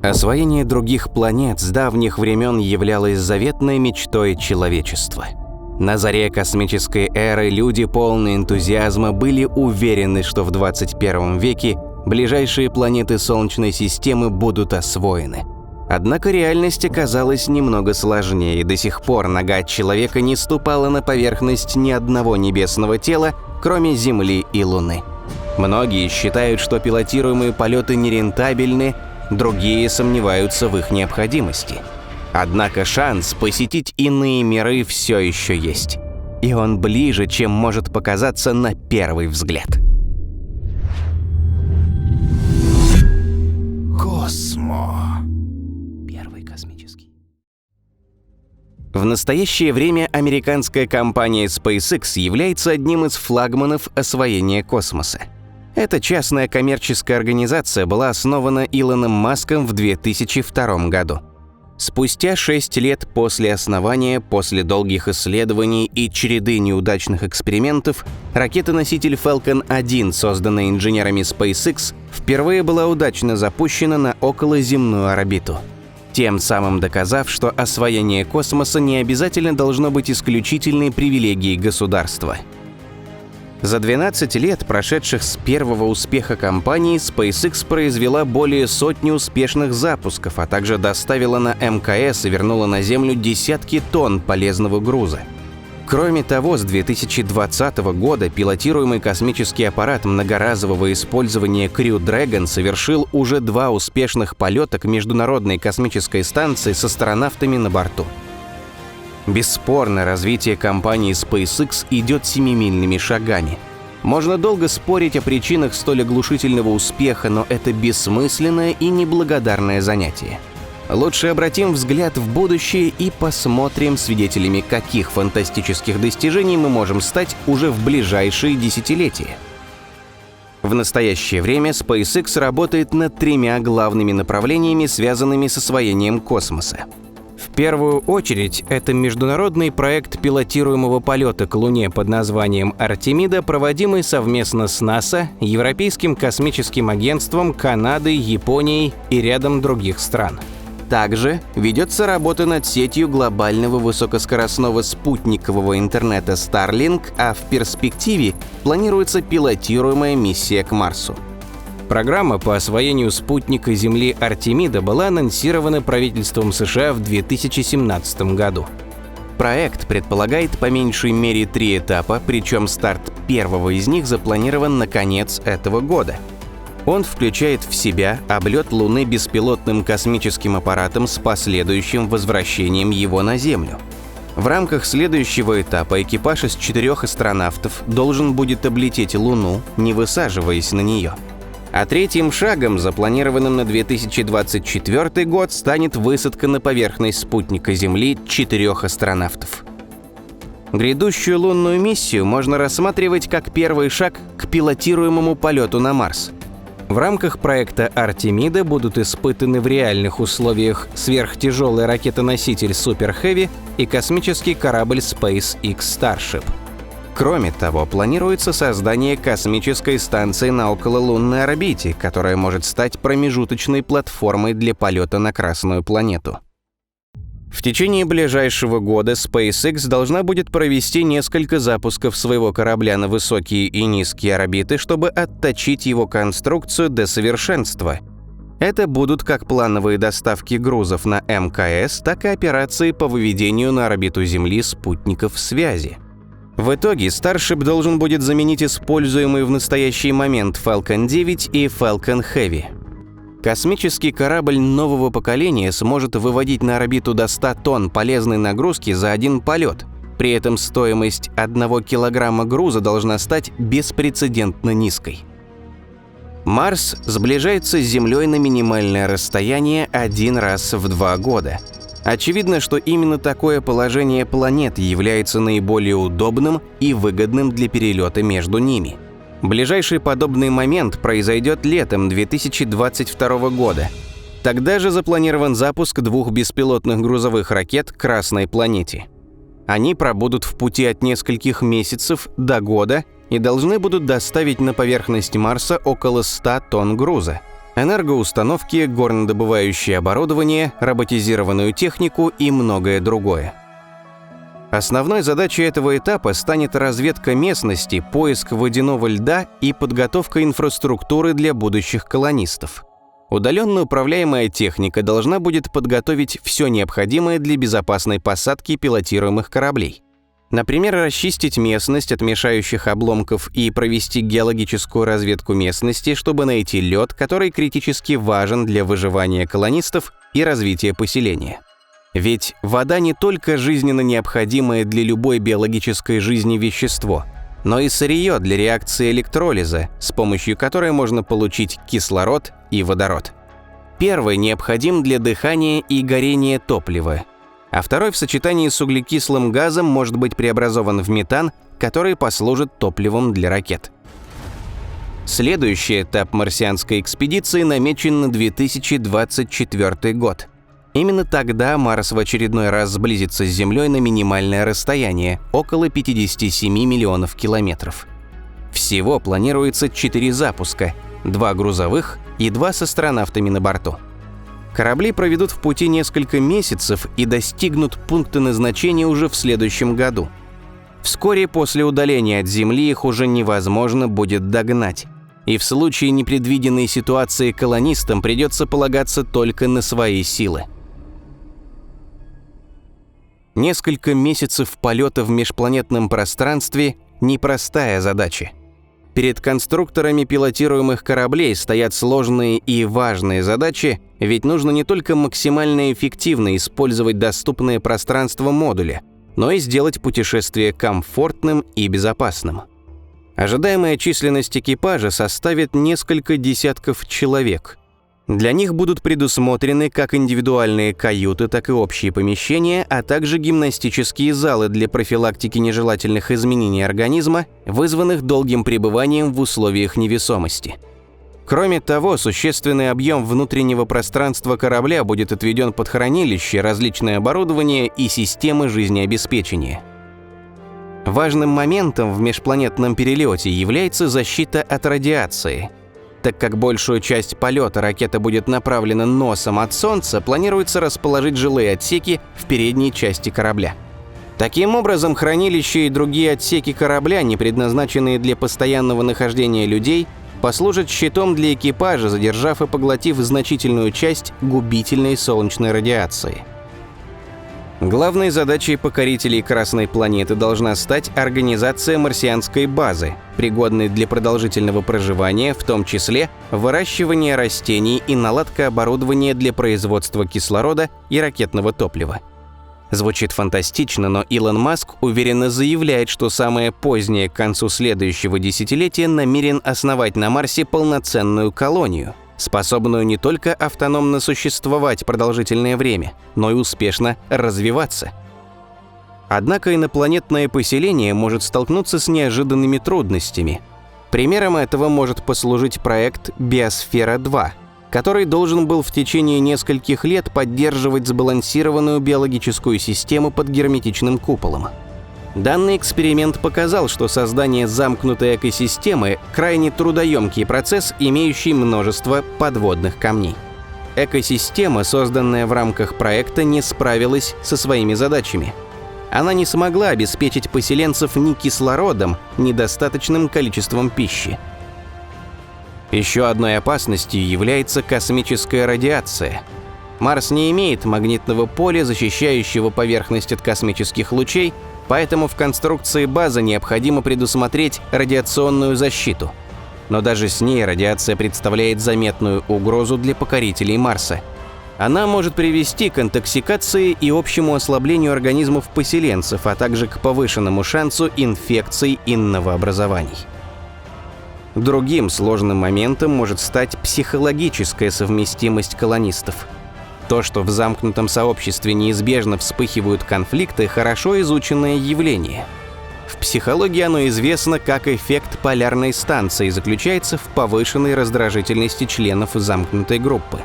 Освоение других планет с давних времен являлось заветной мечтой человечества. На заре космической эры люди, полные энтузиазма, были уверены, что в 21 веке ближайшие планеты Солнечной системы будут освоены. Однако реальность оказалась немного сложнее, и до сих пор нога человека не ступала на поверхность ни одного небесного тела, кроме Земли и Луны. Многие считают, что пилотируемые полеты нерентабельны, другие сомневаются в их необходимости. Однако шанс посетить иные миры все еще есть. И он ближе, чем может показаться на первый взгляд. Космо. Первый космический. В настоящее время американская компания SpaceX является одним из флагманов освоения космоса. Эта частная коммерческая организация была основана Илоном Маском в 2002 году. Спустя 6 лет после основания, после долгих исследований и череды неудачных экспериментов, ракета-носитель Falcon 1, созданная инженерами SpaceX, впервые была удачно запущена на околоземную орбиту, тем самым доказав, что освоение космоса не обязательно должно быть исключительной привилегией государства. За 12 лет, прошедших с первого успеха компании, SpaceX произвела более сотни успешных запусков, а также доставила на МКС и вернула на Землю десятки тонн полезного груза. Кроме того, с 2020 года пилотируемый космический аппарат многоразового использования Crew Dragon совершил уже 2 успешных полета к Международной космической станции с астронавтами на борту. Бесспорно, развитие компании SpaceX идет семимильными шагами. Можно долго спорить о причинах столь оглушительного успеха, но это бессмысленное и неблагодарное занятие. Лучше обратим взгляд в будущее и посмотрим, свидетелями каких фантастических достижений мы можем стать уже в ближайшие десятилетия. В настоящее время SpaceX работает над 3 главными направлениями, связанными с освоением космоса. В первую очередь, это международный проект пилотируемого полета к Луне под названием «Артемида», проводимый совместно с НАСА, Европейским космическим агентством, Канадой, Японией и рядом других стран. Также ведется работа над сетью глобального высокоскоростного спутникового интернета Starlink, а в перспективе планируется пилотируемая миссия к Марсу. Программа по освоению спутника Земли Артемида была анонсирована правительством США в 2017 году. Проект предполагает по меньшей мере 3 этапа, причем старт первого из них запланирован на конец этого года. Он включает в себя облет Луны беспилотным космическим аппаратом с последующим возвращением его на Землю. В рамках следующего этапа экипаж из 4 астронавтов должен будет облететь Луну, не высаживаясь на нее. А третьим шагом, запланированным на 2024 год, станет высадка на поверхность спутника Земли 4 астронавтов. Грядущую лунную миссию можно рассматривать как первый шаг к пилотируемому полету на Марс. В рамках проекта «Артемида» будут испытаны в реальных условиях сверхтяжелый ракетоноситель Super Heavy и космический корабль SpaceX Starship. Кроме того, планируется создание космической станции на окололунной орбите, которая может стать промежуточной платформой для полета на Красную планету. В течение ближайшего года SpaceX должна будет провести несколько запусков своего корабля на высокие и низкие орбиты, чтобы отточить его конструкцию до совершенства. Это будут как плановые доставки грузов на МКС, так и операции по выведению на орбиту Земли спутников связи. В итоге Starship должен будет заменить используемые в настоящий момент Falcon 9 и Falcon Heavy. Космический корабль нового поколения сможет выводить на орбиту до 100 тонн полезной нагрузки за один полет. При этом стоимость 1 килограмма груза должна стать беспрецедентно низкой. Марс сближается с Землей на минимальное расстояние 1 раз в 2 года. Очевидно, что именно такое положение планет является наиболее удобным и выгодным для перелета между ними. Ближайший подобный момент произойдет летом 2022 года. Тогда же запланирован запуск 2 беспилотных грузовых ракет к Красной планете. Они пробудут в пути от нескольких месяцев до года и должны будут доставить на поверхность Марса около 100 тонн груза. энергоустановки, горнодобывающее оборудование, роботизированную технику и многое другое. Основной задачей этого этапа станет разведка местности, поиск водяного льда и подготовка инфраструктуры для будущих колонистов. Удаленно управляемая техника должна будет подготовить все необходимое для безопасной посадки пилотируемых кораблей. Например, расчистить местность от мешающих обломков и провести геологическую разведку местности, чтобы найти лед, который критически важен для выживания колонистов и развития поселения. Ведь вода не только жизненно необходимое для любой биологической жизни вещество, но и сырье для реакции электролиза, с помощью которой можно получить кислород и водород. Первый необходим для дыхания и горения топлива, а второй в сочетании с углекислым газом может быть преобразован в метан, который послужит топливом для ракет. Следующий этап марсианской экспедиции намечен на 2024 год. Именно тогда Марс в очередной раз сблизится с Землей на минимальное расстояние – около 57 миллионов километров. Всего планируется 4 запуска – 2 грузовых и 2 с астронавтами на борту. Корабли проведут в пути несколько месяцев и достигнут пункта назначения уже в следующем году. Вскоре после удаления от Земли их уже невозможно будет догнать. И в случае непредвиденной ситуации колонистам придется полагаться только на свои силы. Несколько месяцев полета в межпланетном пространстве – непростая задача. Перед конструкторами пилотируемых кораблей стоят сложные и важные задачи, ведь нужно не только максимально эффективно использовать доступное пространство модуля, но и сделать путешествие комфортным и безопасным. Ожидаемая численность экипажа составит несколько десятков человек. Для них будут предусмотрены как индивидуальные каюты, так и общие помещения, а также гимнастические залы для профилактики нежелательных изменений организма, вызванных долгим пребыванием в условиях невесомости. Кроме того, существенный объем внутреннего пространства корабля будет отведен под хранилище, различное оборудование и системы жизнеобеспечения. Важным моментом в межпланетном перелете является защита от радиации. Так как большую часть полета ракета будет направлена носом от Солнца, планируется расположить жилые отсеки в передней части корабля. Таким образом, хранилища и другие отсеки корабля, не предназначенные для постоянного нахождения людей, послужат щитом для экипажа, задержав и поглотив значительную часть губительной солнечной радиации. Главной задачей покорителей Красной планеты должна стать организация марсианской базы, пригодной для продолжительного проживания, в том числе выращивание растений и наладка оборудования для производства кислорода и ракетного топлива. Звучит фантастично, но Илон Маск уверенно заявляет, что самое позднее, к концу следующего десятилетия, намерен основать на Марсе полноценную колонию, способную не только автономно существовать продолжительное время, но и успешно развиваться. Однако инопланетное поселение может столкнуться с неожиданными трудностями. Примером этого может послужить проект «Биосфера-2», который должен был в течение нескольких лет поддерживать сбалансированную биологическую систему под герметичным куполом. Данный эксперимент показал, что создание замкнутой экосистемы – крайне трудоемкий процесс, имеющий множество подводных камней. Экосистема, созданная в рамках проекта, не справилась со своими задачами. Она не смогла обеспечить поселенцев ни кислородом, ни достаточным количеством пищи. Еще одной опасностью является космическая радиация. Марс не имеет магнитного поля, защищающего поверхность от космических лучей, поэтому в конструкции базы необходимо предусмотреть радиационную защиту. Но даже с ней радиация представляет заметную угрозу для покорителей Марса. Она может привести к интоксикации и общему ослаблению организмов поселенцев, а также к повышенному шансу инфекций и новообразований. Другим сложным моментом может стать психологическая совместимость колонистов. То, что в замкнутом сообществе неизбежно вспыхивают конфликты, хорошо изученное явление. В психологии оно известно как эффект полярной станции, заключается в повышенной раздражительности членов замкнутой группы.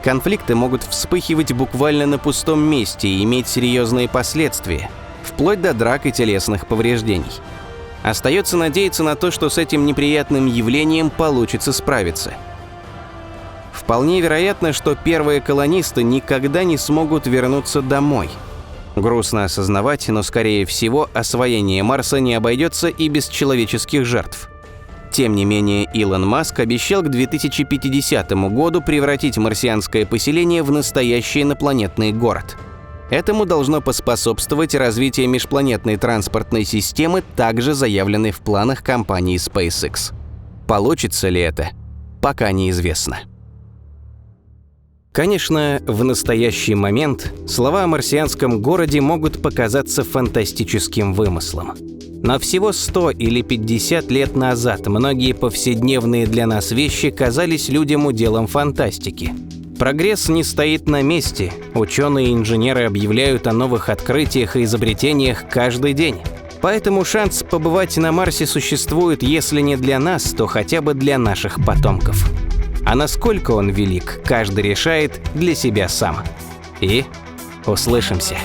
Конфликты могут вспыхивать буквально на пустом месте и иметь серьезные последствия, вплоть до драк и телесных повреждений. Остается надеяться на то, что с этим неприятным явлением получится справиться. вполне вероятно, что первые колонисты никогда не смогут вернуться домой. Грустно осознавать, но, скорее всего, освоение Марса не обойдется и без человеческих жертв. Тем не менее, Илон Маск обещал к 2050 году превратить марсианское поселение в настоящий инопланетный город. Этому должно поспособствовать развитие межпланетной транспортной системы, также заявленной в планах компании SpaceX. Получится ли это, пока неизвестно. Конечно, в настоящий момент слова о марсианском городе могут показаться фантастическим вымыслом. Но всего 100 или 50 лет назад многие повседневные для нас вещи казались людям уделом фантастики. Прогресс не стоит на месте, ученые и инженеры объявляют о новых открытиях и изобретениях каждый день. Поэтому шанс побывать на Марсе существует, если не для нас, то хотя бы для наших потомков. А насколько он велик, каждый решает для себя сам. И услышимся.